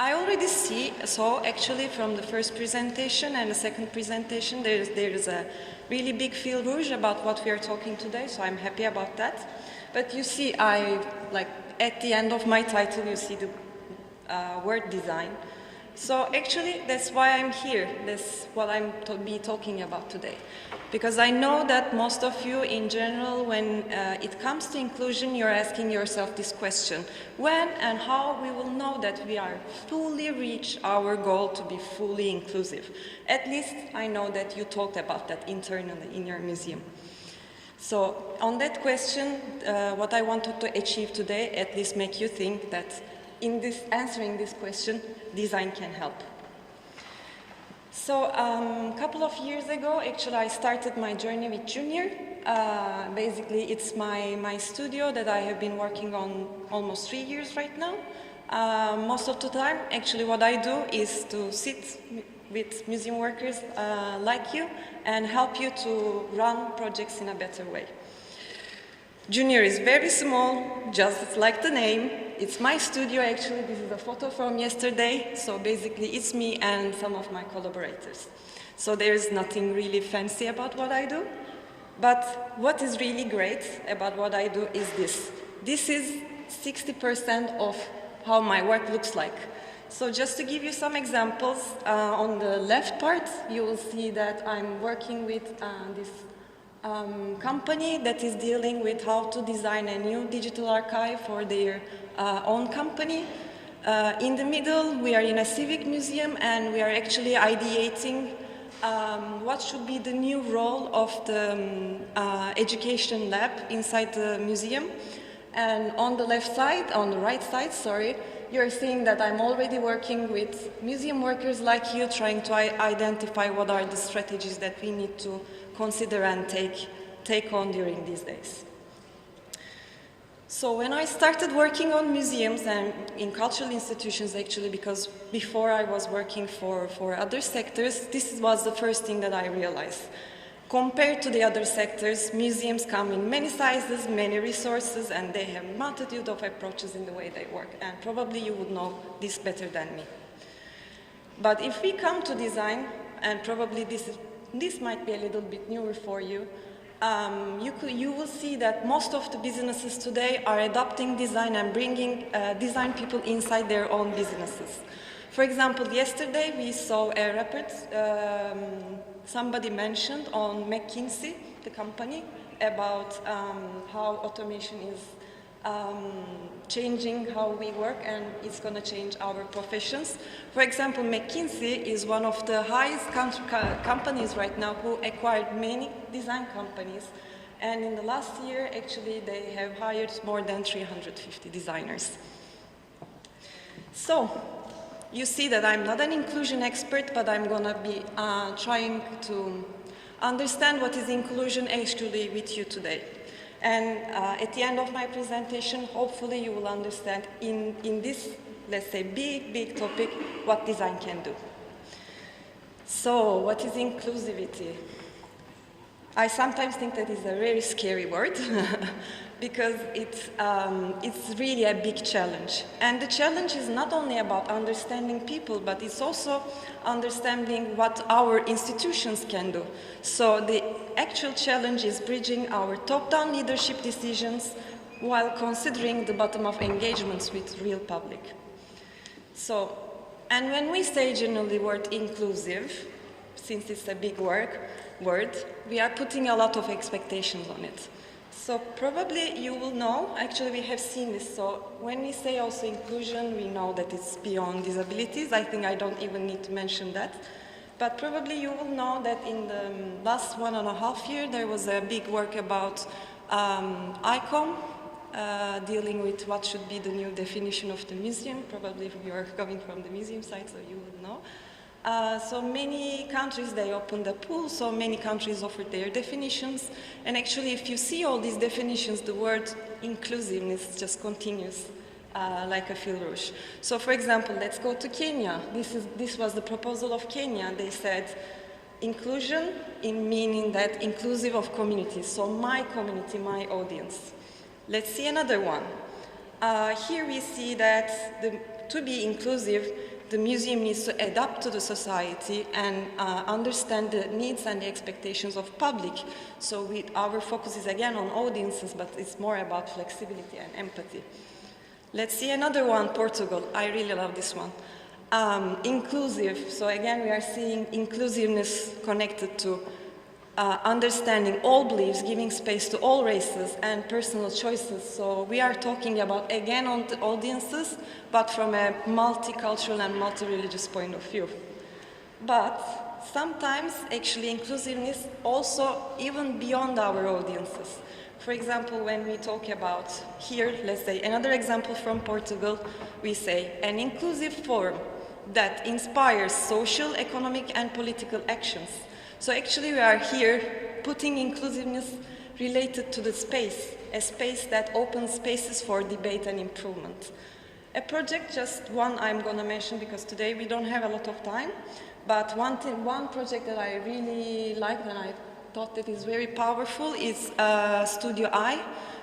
I already saw actually from the first presentation and the second presentation, there is a really big fil rouge about what we are talking today, so I'm happy about that. But you see, at the end of my title, you see the word design. So actually, that's why I'm here. That's what I'm be talking about today. Because I know that most of you, in general, when it comes to inclusion, you're asking yourself this question: when and how we will know that we are fully reach our goal to be fully inclusive? At least I know that you talked about that internally in your museum. So on that question, what I wanted to achieve today, at least make you think that in answering this question, design can help. So a couple of years ago, actually, I started my journey with Junior. Basically, it's my studio that I have been working on almost 3 years right now. Most of the time, actually, what I do is to sit with museum workers like you and help you to run projects in a better way. Junior is very small, just like the name. It's my studio, actually. This is a photo from yesterday. So basically, it's me and some of my collaborators. So there's nothing really fancy about what I do. But what is really great about what I do is this. This is 60% of how my work looks like. So just to give you some examples, on the left part, you will see that I'm working with this company that is dealing with how to design a new digital archive for their own company. In the middle, we are in a civic museum, and we are actually ideating what should be the new role of the education lab inside the museum. And on the right side, sorry, you're seeing that I'm already working with museum workers like you, trying to identify what are the strategies that we need to consider and take on during these days. So when I started working on museums and in cultural institutions, actually, because before I was working for other sectors, this was the first thing that I realized. Compared to the other sectors, museums come in many sizes, many resources, and they have a multitude of approaches in the way they work. And probably you would know this better than me. But if we come to design, and probably this might be a little bit newer for you, you will see that most of the businesses today are adopting design and bringing design people inside their own businesses. For example, yesterday we saw a report somebody mentioned on McKinsey, the company, about how automation is changing how we work, and it's going to change our professions. For example, McKinsey is one of the highest companies right now who acquired many design companies. And in the last year, actually, they have hired more than 350 designers. So, you see that I'm not an inclusion expert, but I'm going to be trying to understand what is inclusion actually with you today. And at the end of my presentation, hopefully you will understand in this, let's say, big topic, what design can do. So, what is inclusivity? I sometimes think that is a very scary word because it's really a big challenge. And the challenge is not only about understanding people, but it's also understanding what our institutions can do. So the actual challenge is bridging our top-down leadership decisions while considering the bottom-up engagements with real public. So, and when we say generally the word inclusive, since it's a big word, we are putting a lot of expectations on it. So probably you will know, actually we have seen this, so when we say also inclusion, we know that it's beyond disabilities. I think I don't even need to mention that. But probably you will know that in the last 1.5 years, there was a big work about ICOM, dealing with what should be the new definition of the museum. Probably if you are coming from the museum side, so you would know. So many countries, they opened a pool, so many countries offered their definitions. And actually, if you see all these definitions, the word inclusiveness just continues like a fil rouge. So for example, let's go to Kenya. This was the proposal of Kenya. They said inclusion in meaning that inclusive of communities. So my community, my audience. Let's see another one. Here we see that the to be inclusive, the museum needs to adapt to the society and understand the needs and the expectations of public. So our focus is again on audiences, but it's more about flexibility and empathy. Let's see another one, Portugal. I really love this one. Inclusive. So again, we are seeing inclusiveness connected to understanding all beliefs, giving space to all races and personal choices. So we are talking about, again, on the audiences, but from a multicultural and multi-religious point of view. But sometimes, actually, inclusiveness also even beyond our audiences. For example, when we talk about here, let's say another example from Portugal, we say an inclusive forum that inspires social, economic, and political actions. So actually we are here putting inclusiveness related to the space, a space that opens spaces for debate and improvement. A project, just one I'm going to mention because today we don't have a lot of time, but one project that I really liked and I thought that is very powerful is Studio I.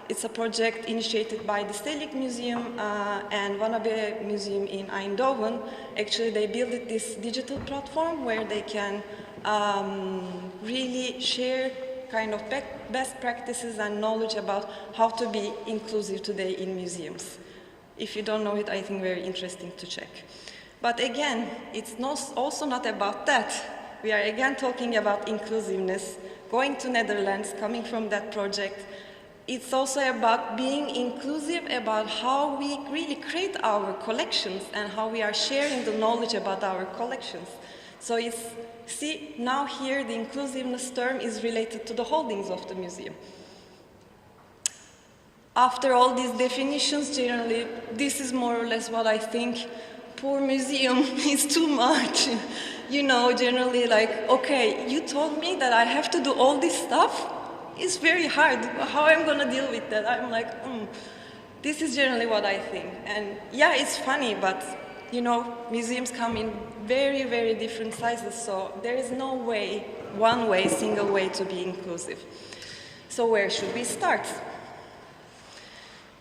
It's a project initiated by the Stedelijk Museum and Wannabe Museum in Eindhoven. Actually, they built this digital platform where they can really share kind of best practices and knowledge about how to be inclusive today in museums. If you don't know it, I think very interesting to check. But again, it's also not about that. We are again talking about inclusiveness, going to Netherlands, coming from that project. It's also about being inclusive, about how we really create our collections and how we are sharing the knowledge about our collections. So see, now here the inclusiveness term is related to the holdings of the museum. After all these definitions, generally, this is more or less what I think. Poor museum is too much. You know, generally like, okay, you told me that I have to do all this stuff? It's very hard. How am I going to deal with that? I'm like, This is generally what I think. And yeah, it's funny, but you know, museums come in very, very different sizes, so there is no way, one way, single way to be inclusive. So where should we start?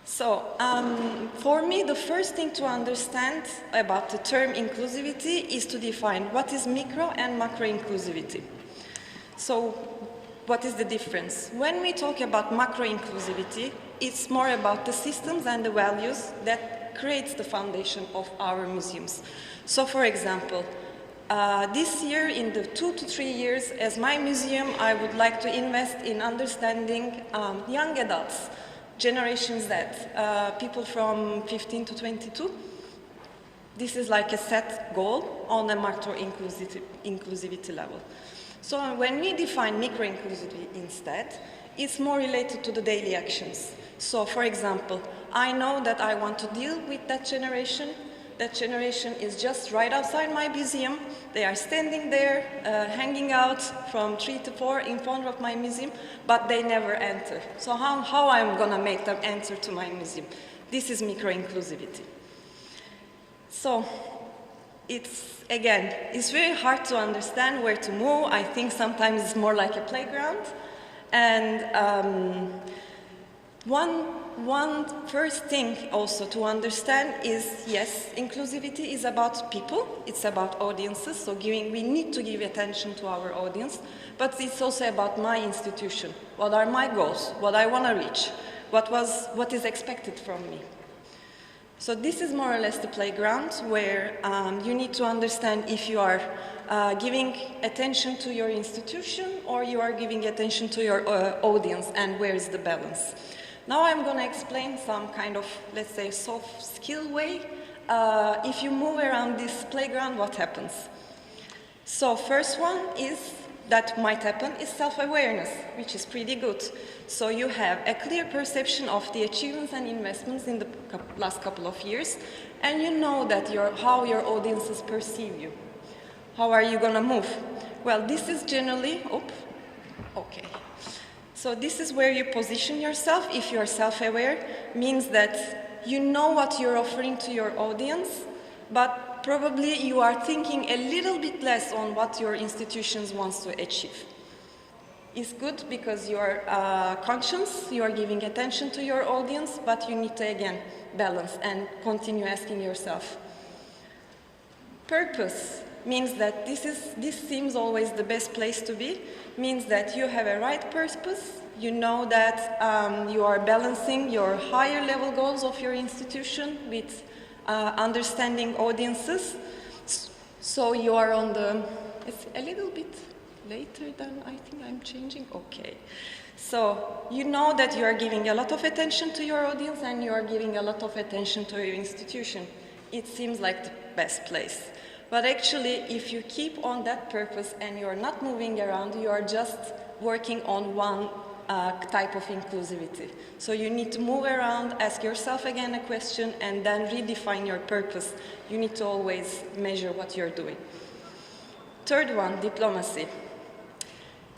So for me, the first thing to understand about the term inclusivity is to define what is micro and macro inclusivity. So what is the difference? When we talk about macro inclusivity, it's more about the systems and the values that creates the foundation of our museums. So for example, this year, in the 2 to 3 years as my museum, I would like to invest in understanding young adults, Generation Z, people from 15 to 22. This is like a set goal on a macro inclusivity level. So when we define micro-inclusivity instead, it's more related to the daily actions. So for example, I know that I want to deal with that generation. That generation is just right outside my museum. They are standing there, hanging out from 3 to 4 in front of my museum, but they never enter. So how I'm gonna make them enter to my museum? This is micro-inclusivity. So it's very hard to understand where to move. I think sometimes it's more like a playground. And one first thing also to understand is, yes, inclusivity is about people, it's about audiences, so we need to give attention to our audience, but it's also about my institution. What are my goals? What I want to reach? What is expected from me? So this is more or less the playground where you need to understand if you are giving attention to your institution or you are giving attention to your audience, and where is the balance. Now I'm going to explain some kind of, let's say, soft skill way. If you move around this playground, what happens? So first one is that might happen is self-awareness, which is pretty good. So you have a clear perception of the achievements and investments in the last couple of years, and you know that how your audiences perceive you. How are you going to move? Well, this is generally, So this is where you position yourself. If you're self-aware, means that you know what you're offering to your audience, but probably you are thinking a little bit less on what your institutions wants to achieve. It's good because you are conscious, you are giving attention to your audience, but you need to, again, balance and continue asking yourself, Purpose means that this seems always the best place to be, means that you have a right purpose, you know that you are balancing your higher level goals of your institution with understanding audiences. So you are on the, it's a little bit later than I think I'm changing, okay. So you know that you are giving a lot of attention to your audience and you are giving a lot of attention to your institution. It seems like the best place. But actually, if you keep on that purpose and you're not moving around, you are just working on one type of inclusivity. So you need to move around, ask yourself again a question, and then redefine your purpose. You need to always measure what you're doing. Third one, diplomacy.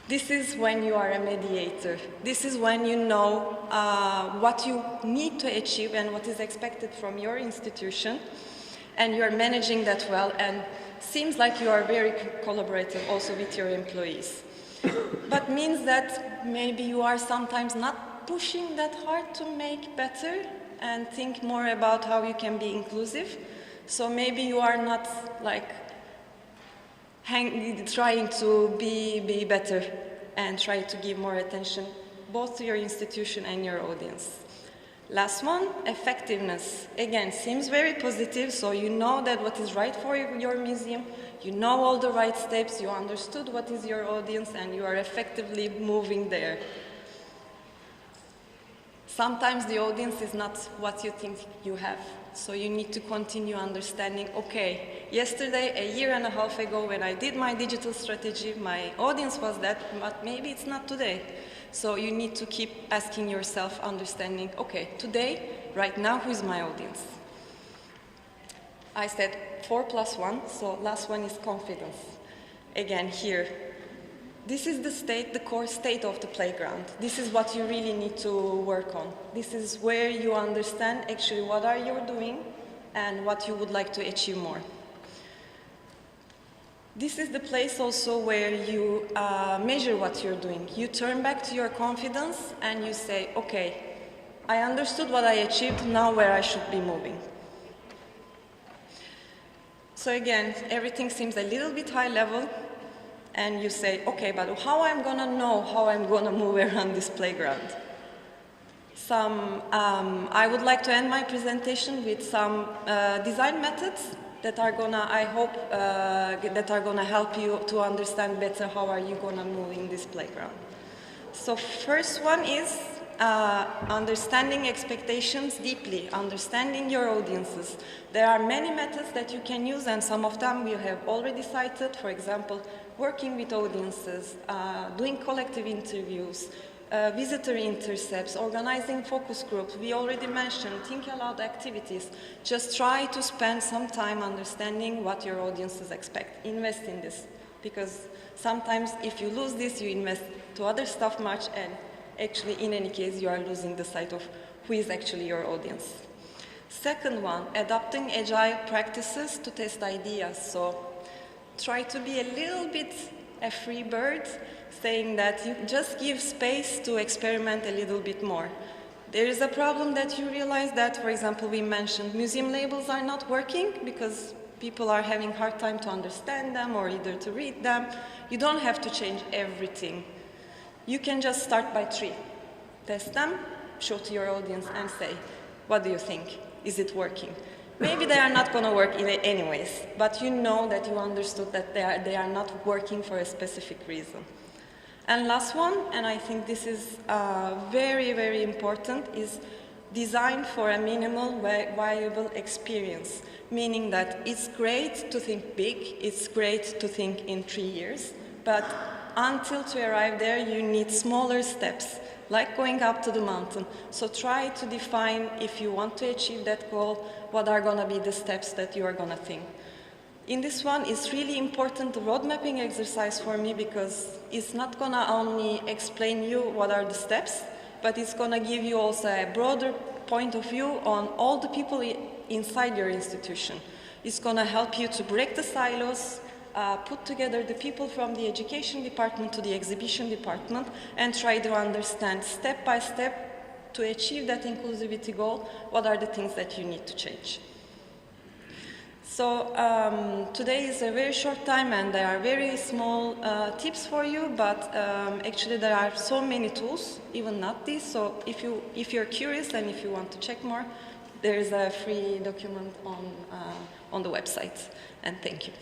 This is when you are a mediator. This is when you know what you need to achieve and what is expected from your institution, and you are managing that well, and seems like you are very collaborative also with your employees. But means that maybe you are sometimes not pushing that hard to make better and think more about how you can be inclusive. So maybe you are not like trying to be better and try to give more attention both to your institution and your audience. Last one, effectiveness. Again, seems very positive, so you know that what is right for your museum, you know all the right steps, you understood what is your audience, and you are effectively moving there. Sometimes the audience is not what you think you have, so you need to continue understanding, okay, yesterday, a year and a half ago, when I did my digital strategy, my audience was that, but maybe it's not today. So you need to keep asking yourself, understanding, okay, today, right now, who is my audience? I said 4 + 1, so last one is confidence. Again, here, this is the core state of the playground. This is what you really need to work on. This is where you understand actually what are you doing and what you would like to achieve more. This is the place also where you measure what you're doing. You turn back to your confidence and you say, okay, I understood what I achieved, now where I should be moving. So again, everything seems a little bit high level, and you say, okay, but how I'm gonna know how I'm gonna move around this playground? I would like to end my presentation with some design methods that are gonna, I hope, that are gonna help you to understand better how are you gonna move in this playground. So first one is understanding expectations deeply, understanding your audiences. There are many methods that you can use, and some of them we have already cited. For example, working with audiences, doing collective interviews, visitor intercepts, organizing focus groups. We already mentioned think aloud activities. Just try to spend some time understanding what your audiences expect. Invest in this, because sometimes if you lose this, you invest to other stuff much, and actually in any case you are losing the sight of who is actually your audience. Second one, adopting agile practices to test ideas. So try to be a little bit a free bird, saying that you just give space to experiment a little bit more. There is a problem that you realize that, for example, we mentioned museum labels are not working because people are having a hard time to understand them or either to read them. You don't have to change everything. You can just start by 3. Test them, show to your audience and say, what do you think? Is it working? Maybe they are not going to work anyways, but you know that you understood that they are not working for a specific reason. And last one, and I think this is very, very important, is design for a minimal viable experience, meaning that it's great to think big, it's great to think in 3 years, but until to arrive there, you need smaller steps, like going up to the mountain. So try to define, if you want to achieve that goal, what are going to be the steps that you are going to think. In this one, it's really important, the road mapping exercise for me, because it's not going to only explain you what are the steps, but it's going to give you also a broader point of view on all the people inside your institution. It's going to help you to break the silos, put together the people from the education department to the exhibition department, and try to understand step by step to achieve that inclusivity goal, what are the things that you need to change. So today is a very short time and there are very small tips for you, but actually there are so many tools, even not these. So if you're curious and if you want to check more, there is a free document on the website. And thank you.